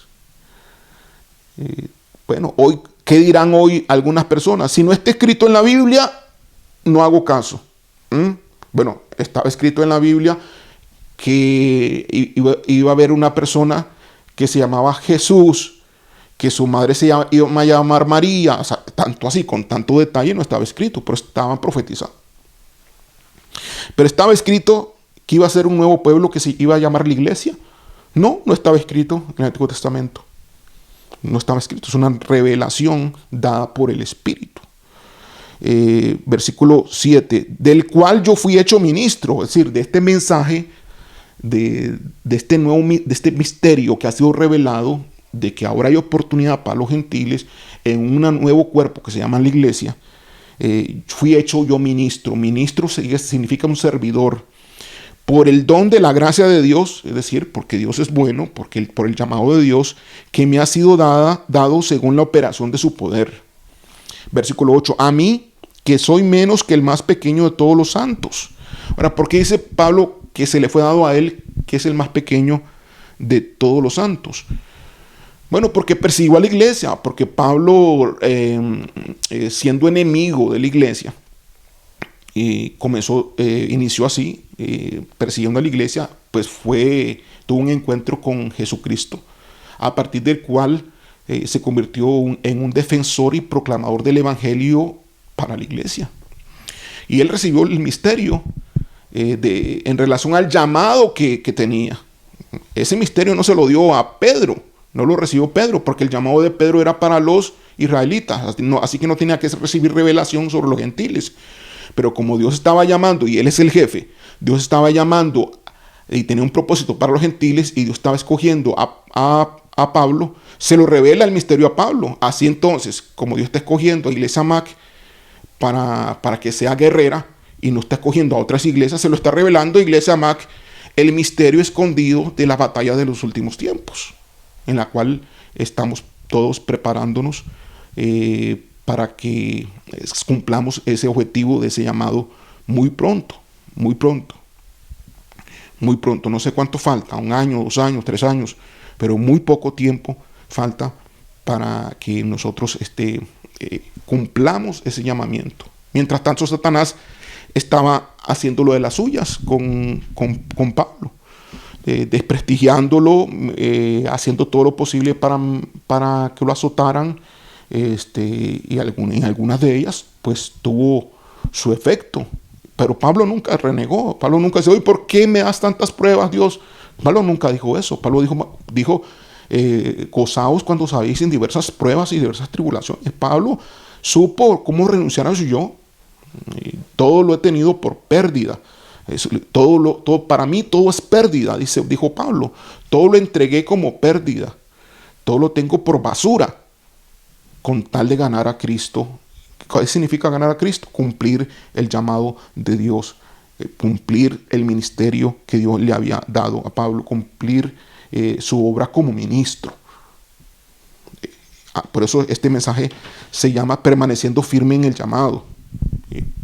Bueno, hoy, ¿qué dirán hoy algunas personas? Si no está escrito en la Biblia, no hago caso. Bueno, estaba escrito en la Biblia que iba a haber una persona que se llamaba Jesús, que su madre iba a llamar María. O sea, tanto así, con tanto detalle no estaba escrito, pero estaban profetizando. Pero estaba escrito que iba a ser un nuevo pueblo que se iba a llamar la iglesia. No estaba escrito en el Antiguo Testamento. No estaba escrito, es una revelación dada por el Espíritu. Versículo 7, del cual yo fui hecho ministro, es decir, de este mensaje, de este misterio que ha sido revelado, de que ahora hay oportunidad para los gentiles en un nuevo cuerpo que se llama la iglesia. Fui hecho yo ministro. Ministro significa un servidor. Por el don de la gracia de Dios, es decir, porque Dios es bueno, por el llamado de Dios, que me ha sido dado según la operación de su poder. Versículo 8, a mí, que soy menos que el más pequeño de todos los santos. Ahora, ¿por qué dice Pablo que se le fue dado a él, que es el más pequeño de todos los santos? Bueno, porque persiguió a la iglesia, porque Pablo, siendo enemigo de la iglesia, inició así, persiguiendo a la iglesia, pues tuvo un encuentro con Jesucristo, a partir del cual se convirtió en un defensor y proclamador del evangelio para la iglesia. Y él recibió el misterio en relación al llamado que tenía. Ese misterio no se lo dio a Pedro, no lo recibió Pedro, porque el llamado de Pedro era para los israelitas, así que no tenía que recibir revelación sobre los gentiles. Pero como Dios estaba llamando, y Él es el jefe, Dios estaba llamando y tenía un propósito para los gentiles, y Dios estaba escogiendo a Pablo, se lo revela el misterio a Pablo. Así entonces, como Dios está escogiendo a Iglesia Mac para que sea guerrera, y no está escogiendo a otras iglesias, se lo está revelando a Iglesia Mac el misterio escondido de la batalla de los últimos tiempos, en la cual estamos todos preparándonos para que cumplamos ese objetivo de ese llamado muy pronto. No sé cuánto falta, 1 año, 2 años, 3 años, pero muy poco tiempo falta para que nosotros cumplamos ese llamamiento. Mientras tanto, Satanás estaba haciendo lo de las suyas con Pablo, desprestigiándolo, haciendo todo lo posible para que lo azotaran, y en algunas de ellas pues tuvo su efecto. Pero Pablo nunca renegó. Pablo nunca dijo: ¿por qué me das tantas pruebas, Dios? Pablo nunca dijo eso. Pablo dijo gozaos cuando sabéis en diversas pruebas y diversas tribulaciones. Pablo supo cómo renunciar a su yo. Todo lo he tenido por pérdida. Para mí todo es pérdida, dijo Pablo. Todo lo entregué como pérdida. Todo lo tengo por basura, con tal de ganar a Cristo. ¿Qué significa ganar a Cristo? Cumplir el llamado de Dios cumplir el ministerio que Dios le había dado a Pablo, cumplir su obra como ministro. Por eso este mensaje se llama permaneciendo firme en el llamado,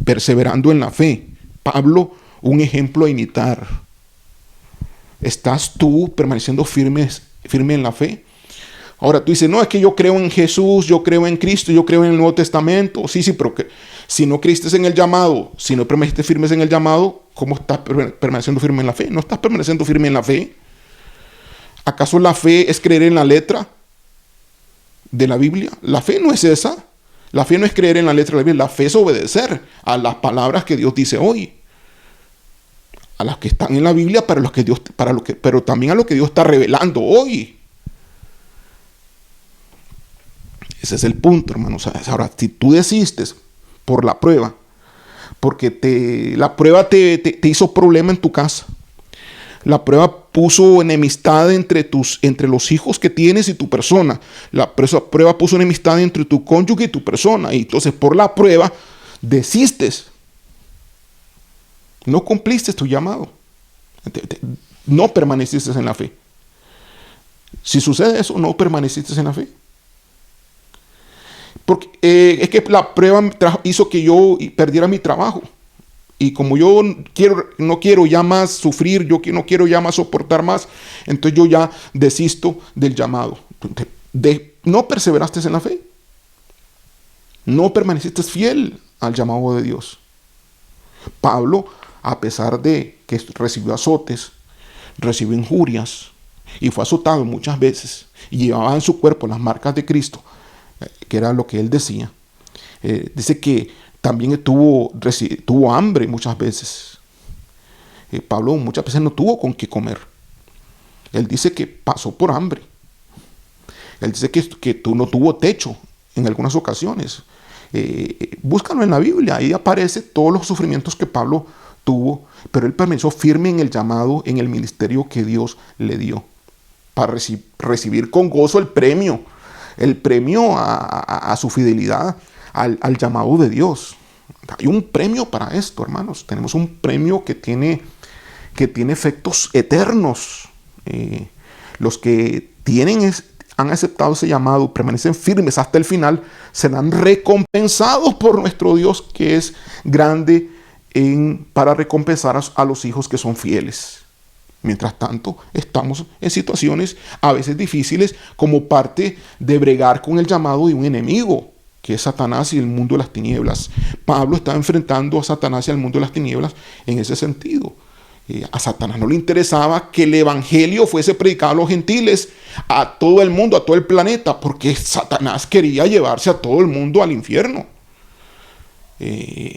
perseverando en la fe. Pablo, un ejemplo a imitar. ¿Estás tú permaneciendo firme en la fe? Ahora tú dices, no, es que yo creo en Jesús, yo creo en Cristo, yo creo en el Nuevo Testamento. Sí, pero que, si no creíste en el llamado, si no permaneciste firmes en el llamado, ¿cómo estás permaneciendo firme en la fe? No estás permaneciendo firme en la fe. ¿Acaso la fe es creer en la letra de la Biblia? La fe no es esa. La fe no es creer en la letra de la Biblia. La fe es obedecer a las palabras que Dios dice hoy, a las que están en la Biblia, pero también a lo que Dios está revelando hoy. Ese es el punto, hermanos. Ahora, si tú desistes por la prueba, porque la prueba te hizo problema en tu casa, la prueba puso enemistad entre los hijos que tienes y tu persona, la prueba puso enemistad entre tu cónyuge y tu persona, y entonces por la prueba desistes, no cumpliste tu llamado, no permaneciste en la fe. Si sucede eso, no permaneciste en la fe. Porque es que la prueba hizo que yo perdiera mi trabajo. Y como yo no quiero ya más sufrir, yo no quiero ya más soportar más, entonces yo ya desisto del llamado. No perseveraste en la fe. No permaneciste fiel al llamado de Dios. Pablo, a pesar de que recibió azotes, recibió injurias y fue azotado muchas veces y llevaba en su cuerpo las marcas de Cristo, que era lo que él decía. Dice que también tuvo hambre muchas veces. Pablo muchas veces no tuvo con qué comer. Él dice que pasó por hambre. Él dice que tú no tuvo techo en algunas ocasiones. Búscalo en la Biblia, ahí aparece todos los sufrimientos que Pablo tuvo, pero él permaneció firme en el llamado, en el ministerio que Dios le dio, para recibir con gozo el premio a su fidelidad al llamado de Dios. Hay un premio para esto, hermanos. Tenemos un premio que tiene efectos eternos. Los que han aceptado ese llamado, permanecen firmes hasta el final, serán recompensados por nuestro Dios, que es grande para recompensar a los hijos que son fieles. Mientras tanto, estamos en situaciones a veces difíciles como parte de bregar con el llamado de un enemigo, que es Satanás y el mundo de las tinieblas. Pablo está enfrentando a Satanás y al mundo de las tinieblas en ese sentido. A Satanás no le interesaba que el evangelio fuese predicado a los gentiles, a todo el mundo, a todo el planeta, porque Satanás quería llevarse a todo el mundo al infierno.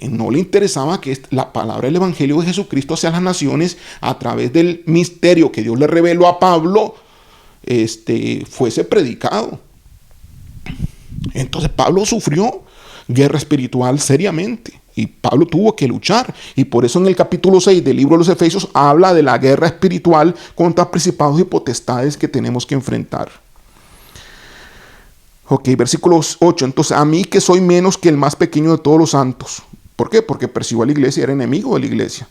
No le interesaba que la palabra del evangelio de Jesucristo hacia las naciones, a través del misterio que Dios le reveló a Pablo, fuese predicado. Entonces Pablo sufrió guerra espiritual seriamente. Y Pablo tuvo que luchar. Y por eso en el capítulo 6 del libro de los Efesios habla de la guerra espiritual contra principados y potestades que tenemos que enfrentar. Ok, versículo 8. Entonces, a mí que soy menos que el más pequeño de todos los santos. ¿Por qué? Porque persigo a la iglesia y era enemigo de la iglesia.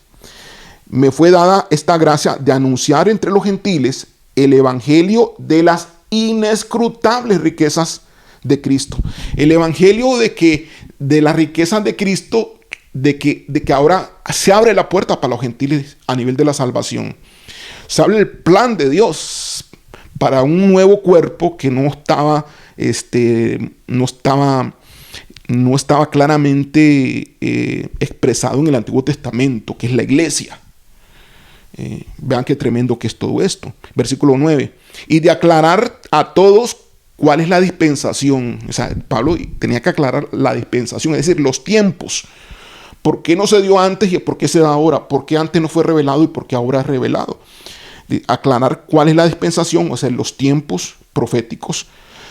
Me fue dada esta gracia de anunciar entre los gentiles el evangelio de las inescrutables riquezas de Cristo. El evangelio de las riquezas de Cristo, de que ahora se abre la puerta para los gentiles a nivel de la salvación. Se abre el plan de Dios para un nuevo cuerpo que no estaba claramente expresado en el Antiguo Testamento, que es la iglesia. Vean qué tremendo que es todo esto. Versículo 9. Y de aclarar a todos cuál es la dispensación. O sea, Pablo tenía que aclarar la dispensación, es decir, los tiempos. ¿Por qué no se dio antes y por qué se da ahora? ¿Por qué antes no fue revelado y por qué ahora es revelado? Aclarar cuál es la dispensación, o sea, los tiempos proféticos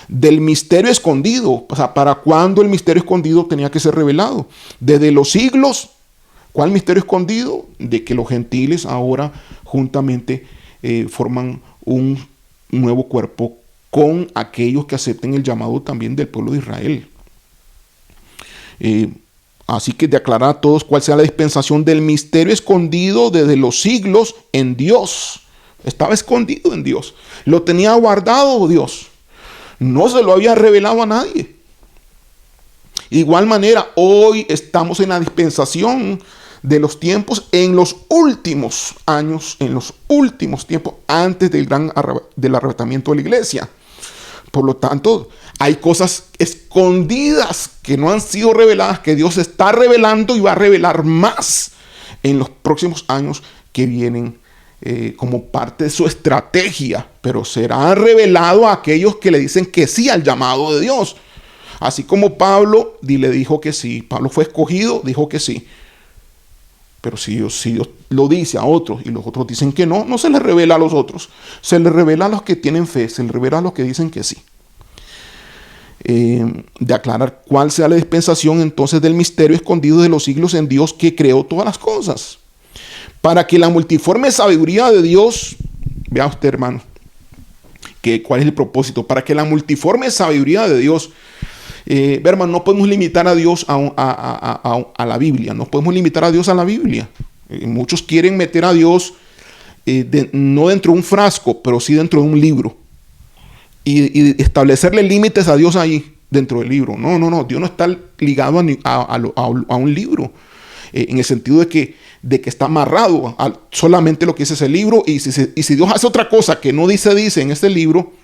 del misterio escondido. O sea, ¿para cuándo el misterio escondido tenía que ser revelado? Desde los siglos. ¿Cuál misterio escondido? De que los gentiles ahora juntamente forman un nuevo cuerpo con aquellos que acepten el llamado también del pueblo de Israel. Así que de aclarar a todos cuál sea la dispensación del misterio escondido desde los siglos en Dios. Estaba escondido en Dios. Lo tenía guardado Dios. No se lo había revelado a nadie. De igual manera, hoy estamos en la dispensación de los tiempos, en los últimos años, en los últimos tiempos, antes del arrebatamiento de la iglesia. Por lo tanto, hay cosas escondidas que no han sido reveladas, que Dios está revelando y va a revelar más en los próximos años que vienen como parte de su estrategia. Pero será revelado a aquellos que le dicen que sí al llamado de Dios. Así como Pablo le dijo que sí. Pablo fue escogido, dijo que sí. Pero si Dios lo dice a otros y los otros dicen que no, no se les revela a los otros. Se les revela a los que tienen fe, se les revela a los que dicen que sí. De aclarar cuál sea la dispensación entonces del misterio escondido de los siglos en Dios que creó todas las cosas. Para que la multiforme sabiduría de Dios, vea usted hermano, cuál es el propósito, para que la multiforme sabiduría de Dios, hermano, no podemos limitar a Dios a la Biblia, no podemos limitar a Dios a la Biblia. Muchos quieren meter a Dios no dentro de un frasco, pero sí dentro de un libro. Y establecerle límites a Dios ahí dentro del libro. No. Dios no está ligado a un libro. En el sentido de que está amarrado a solamente lo que dice ese libro. Y si Dios hace otra cosa que no dice en este libro,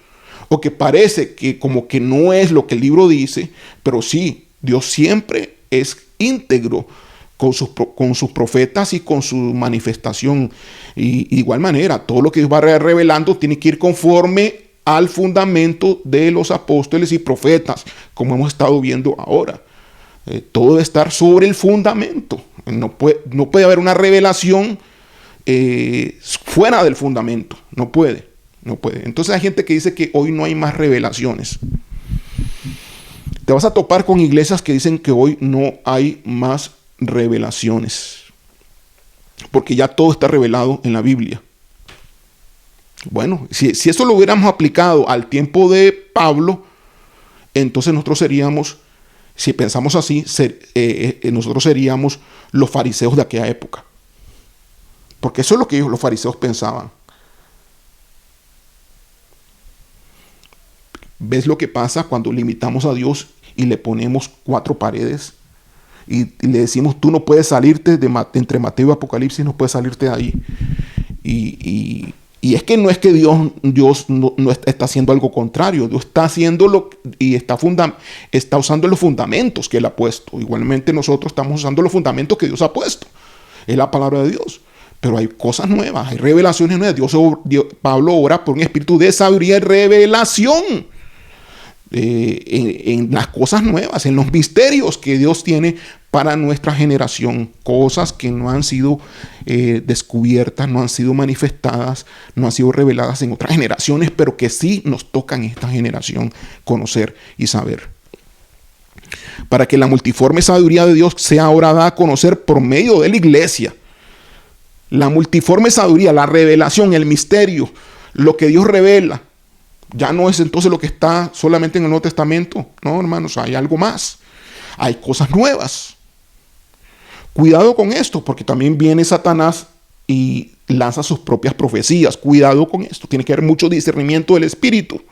o que parece que como que no es lo que el libro dice, pero sí, Dios siempre es íntegro con sus profetas y con su manifestación. Y de igual manera, todo lo que Dios va revelando tiene que ir conforme al fundamento de los apóstoles y profetas, como hemos estado viendo ahora. Todo debe estar sobre el fundamento. No puede haber una revelación fuera del fundamento. No puede. Entonces hay gente que dice que hoy no hay más revelaciones. Te vas a topar con iglesias que dicen que hoy no hay más revelaciones, porque ya todo está revelado en la Biblia. Bueno, si eso lo hubiéramos aplicado al tiempo de Pablo, entonces nosotros seríamos, si pensamos así, nosotros seríamos los fariseos de aquella época. Porque eso es lo que los fariseos pensaban. ¿Ves lo que pasa cuando limitamos a Dios y le ponemos 4 paredes? Y le decimos, tú no puedes salirte entre Mateo y Apocalipsis, no puedes salirte de ahí. Y es que no es que Dios no está haciendo algo contrario. Dios está haciéndolo y está usando los fundamentos que Él ha puesto. Igualmente nosotros estamos usando los fundamentos que Dios ha puesto. Es la palabra de Dios. Pero hay cosas nuevas, hay revelaciones nuevas. Pablo ora por un espíritu de sabiduría y revelación. En las cosas nuevas, en los misterios que Dios tiene para nuestra generación, cosas que no han sido descubiertas, no han sido manifestadas, no han sido reveladas en otras generaciones, pero que sí nos toca en esta generación conocer y saber. Para que la multiforme sabiduría de Dios sea ahora dada a conocer por medio de la iglesia. La multiforme sabiduría, la revelación, el misterio, lo que Dios revela, ya no es entonces lo que está solamente en el Nuevo Testamento. No, hermanos, hay algo más. Hay cosas nuevas. Cuidado con esto, porque también viene Satanás y lanza sus propias profecías. Cuidado con esto. Tiene que haber mucho discernimiento del espíritu.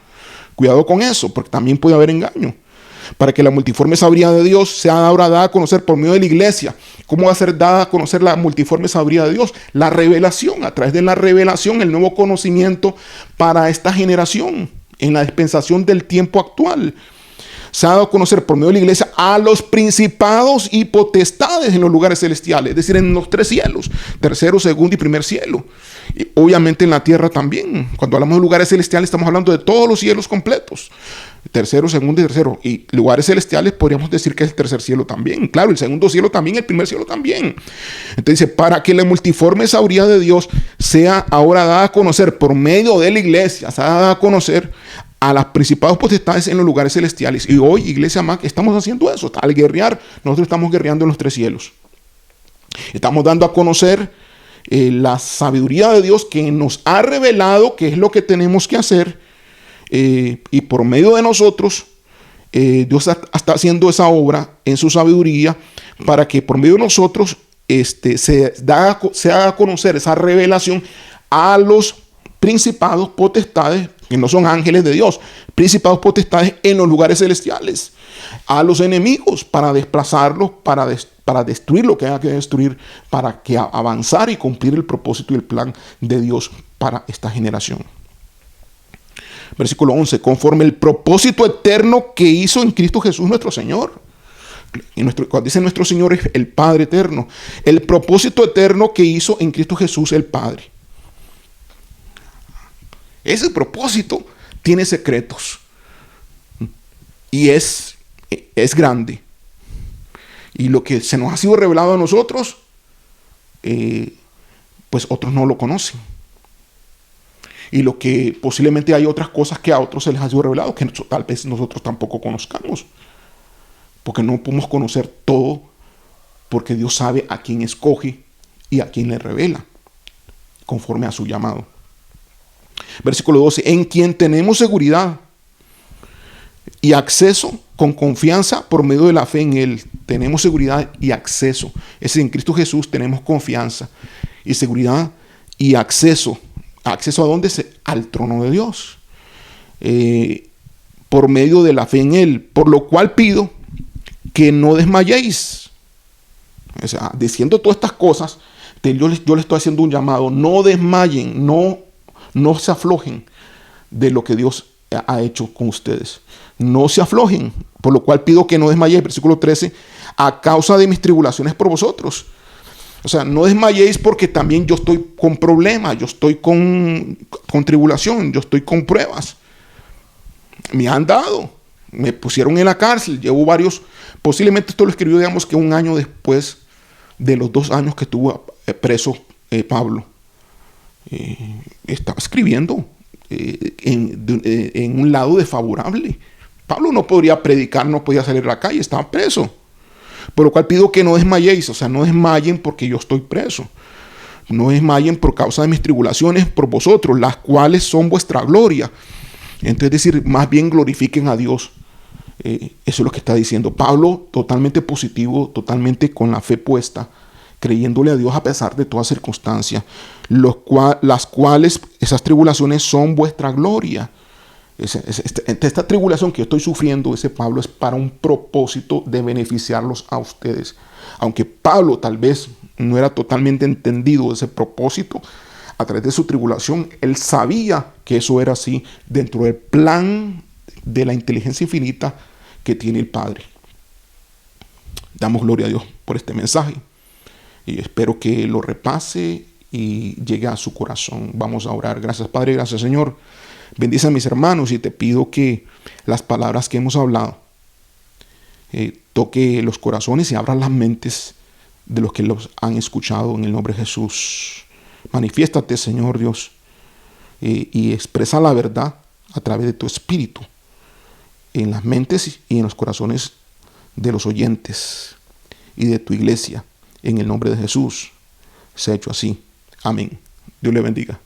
Cuidado con eso, porque también puede haber engaño. Para que la multiforme sabiduría de Dios sea ahora dada a conocer por medio de la iglesia. ¿Cómo va a ser dada a conocer la multiforme sabiduría de Dios? La revelación, a través de la revelación, el nuevo conocimiento para esta generación, en la dispensación del tiempo actual. Se ha dado a conocer por medio de la iglesia a los principados y potestades en los lugares celestiales, es decir, en los 3 cielos, tercero, segundo y primer cielo. Y obviamente en la tierra también. Cuando hablamos de lugares celestiales estamos hablando de todos los cielos completos. Tercero, segundo y tercero. Y lugares celestiales podríamos decir que es el tercer cielo también. Claro, el segundo cielo también, el primer cielo también. Entonces dice, para que la multiforme sabiduría de Dios sea ahora dada a conocer por medio de la iglesia, sea dada a conocer a las principados potestades en los lugares celestiales. Y hoy, Iglesia MAC, estamos haciendo eso. Al guerrear, nosotros estamos guerreando en los 3 cielos. Estamos dando a conocer la sabiduría de Dios que nos ha revelado qué es lo que tenemos que hacer. Y por medio de nosotros Dios está haciendo esa obra en su sabiduría para que por medio de nosotros se haga conocer esa revelación a los principados, potestades, que no son ángeles de Dios, principados, potestades en los lugares celestiales, a los enemigos para desplazarlos, para destruir lo que haya que destruir, para que avanzar y cumplir el propósito y el plan de Dios para esta generación. Versículo 11, conforme el propósito eterno que hizo en Cristo Jesús nuestro Señor. Y cuando dice nuestro Señor es el Padre eterno. El propósito eterno que hizo en Cristo Jesús el Padre. Ese propósito tiene secretos. Y es grande. Y lo que se nos ha sido revelado a nosotros, pues otros no lo conocen. Y lo que posiblemente hay otras cosas que a otros se les ha sido revelado, que tal vez nosotros tampoco conozcamos. Porque no podemos conocer todo, porque Dios sabe a quién escoge y a quién le revela, conforme a su llamado. Versículo 12, en quien tenemos seguridad y acceso con confianza por medio de la fe en Él. Tenemos seguridad y acceso. Es en Cristo Jesús tenemos confianza y seguridad y acceso. ¿Acceso a dónde? Al trono de Dios. Por medio de la fe en Él. Por lo cual pido que no desmayéis. O sea, diciendo todas estas cosas, yo les estoy haciendo un llamado. No desmayen, no se aflojen de lo que Dios ha hecho con ustedes. No se aflojen. Por lo cual pido que no desmayéis. Versículo 13. A causa de mis tribulaciones por vosotros. O sea, no desmayéis porque también yo estoy con problemas, yo estoy con tribulación, yo estoy con pruebas. Me han dado, me pusieron en la cárcel, llevo varios, posiblemente esto lo escribió, digamos que un año después de los 2 años que estuvo preso Pablo. Estaba escribiendo en un lado desfavorable. Pablo no podría predicar, no podía salir a la calle, estaba preso. Por lo cual pido que no desmayéis, o sea, no desmayen porque yo estoy preso. No desmayen por causa de mis tribulaciones por vosotros, las cuales son vuestra gloria. Entonces, es decir, más bien glorifiquen a Dios. Eso es lo que está diciendo Pablo, totalmente positivo, totalmente con la fe puesta, creyéndole a Dios a pesar de toda circunstancia, las cuales, esas tribulaciones son vuestra gloria. Esta tribulación que yo estoy sufriendo, ese Pablo, es para un propósito de beneficiarlos a ustedes. Aunque Pablo tal vez no era totalmente entendido de ese propósito, a través de su tribulación, él sabía que eso era así dentro del plan de la inteligencia infinita que tiene el Padre. Damos gloria a Dios por este mensaje y espero que lo repase y llegue a su corazón. Vamos a orar. Gracias, Padre, gracias, Señor. Bendice a mis hermanos y te pido que las palabras que hemos hablado toque los corazones y abra las mentes de los que los han escuchado en el nombre de Jesús. Manifiéstate, Señor Dios, y expresa la verdad a través de tu Espíritu en las mentes y en los corazones de los oyentes y de tu iglesia. En el nombre de Jesús, sea hecho así. Amén. Dios le bendiga.